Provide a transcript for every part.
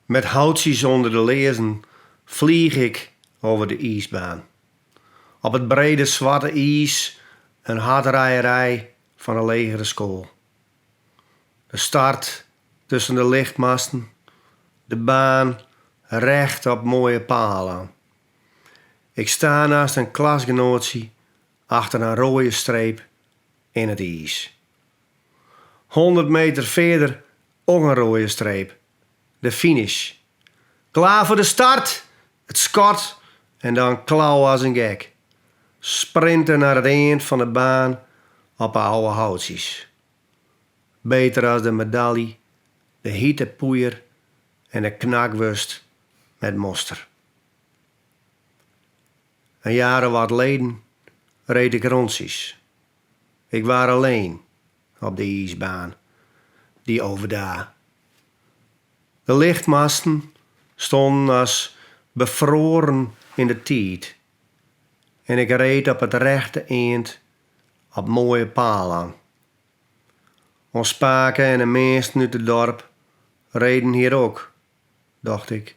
Met houtjes onder de lezen vlieg ik over de ijsbaan. Op het brede zwarte ijs een hardrijerij van een legere school. De start tussen de lichtmasten, de baan recht op mooie palen. Ik sta naast een klasgenootje achter een rode streep in het ijs. 100 meter verder ook een rode streep. De finish. Klaar voor de start. Het schot en dan klauwen als een gek. Sprinten naar het eind van de baan op oude houtjes. Beter als de medaille, de hete poeier en de knakwurst met moster. Een jaar wat geleden reed ik rondjes. Ik was alleen op de ijsbaan, die overdaag. De lichtmasten stonden als bevroren in de tijd. En ik reed op het rechte eind op mooie palen. Ons spaken en de meesten uit het dorp reden hier ook, dacht ik.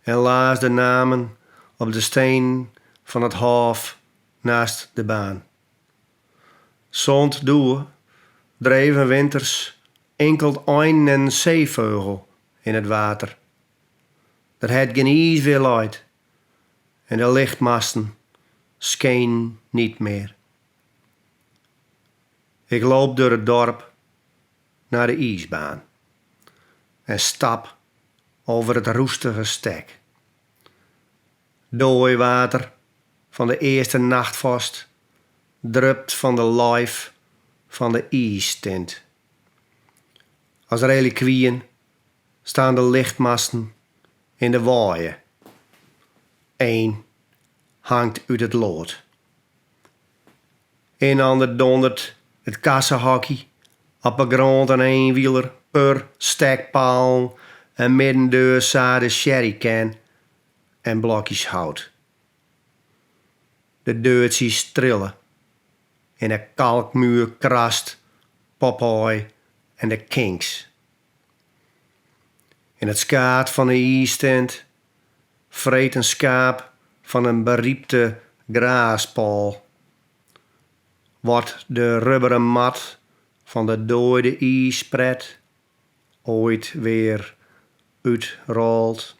En las de namen op de steen van het hof naast de baan. Zond door dreven winters enkel een en zeevogel in het water. Er had geen ijs weer uit en de lichtmasten scheen niet meer. Ik loop door het dorp naar de ijsbaan en stap over het roestige stek. Dooi water van de eerste nachtvorst drupt van de lijf van de ijstint. Als reliquieën staan de lichtmasten in de waaien. Eén hangt uit het lood. Een ander dondert het kassenhockey op de grond een eenwieler per stekpaal en middendeur de sherrycan en blokjes hout. De deurtjes trillen en de kalkmuur krast Popeye en de Kinks. In het skaat van de ijstent vreet een schaap van een beriepte graaspaal. Wordt de rubberen mat van de dooide ijspret ooit weer uitrolt.